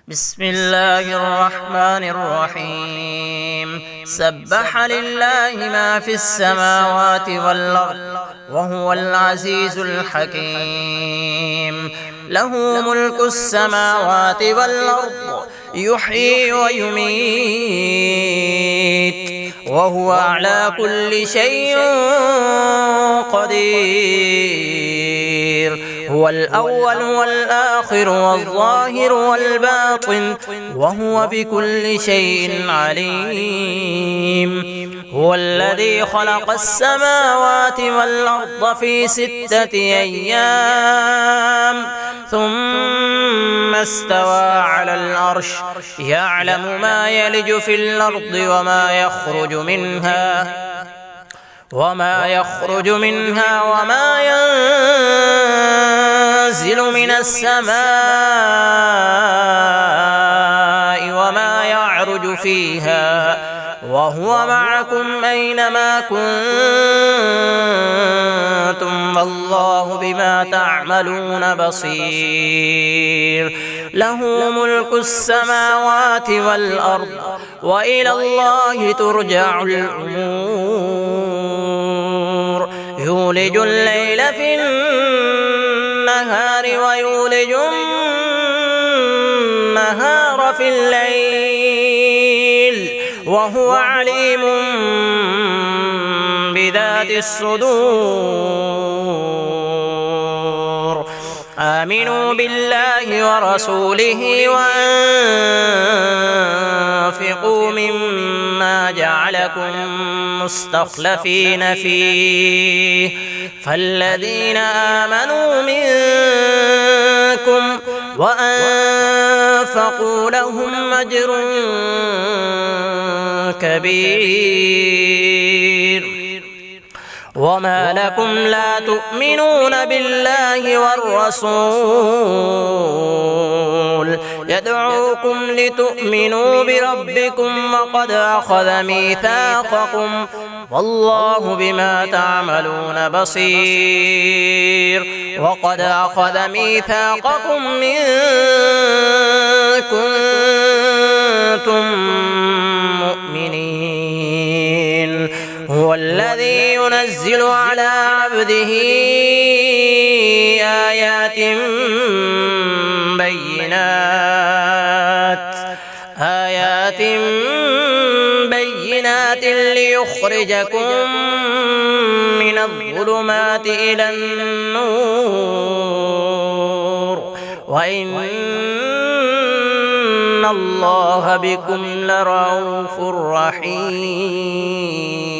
بسم الله الرحمن الرحيم سبح لله ما في السماوات والأرض وهو العزيز الحكيم له ملك السماوات والأرض يحيي ويميت وهو على كل شيء قدير هو الأول والآخر والظاهر والباطن وهو بكل شيء عليم هو الذي خلق السماوات والأرض في 6 أيام ثم استوى على العرش يعلم ما يلج في الأرض وما يخرج منها وما ينزل من السماء وما يعرج فيها وهو معكم أينما كنتم والله بما تعملون بصير له ملك السماوات والأرض وإلى الله ترجع الأمور يولج الليل في النهار ويولج النهار في الليل وهو عليم بذات الصدور آمنوا بالله ورسوله وأنفقوا مما جعلكم مستخلفين فيه فالذين آمنوا منكم وأنفقوا لهم أجر كبير وما لكم لا تؤمنون بالله والرسول يدعوكم لتؤمنوا بربكم وقد أخذ ميثاقكم والله بما تعملون بصير وقد أخذ ميثاقكم إن كنتم مؤمنين هو الذي ينزل على عبده آيات بينات ليخرجكم من الظلمات إلى النور وإن الله بكم لرءوف رحيم.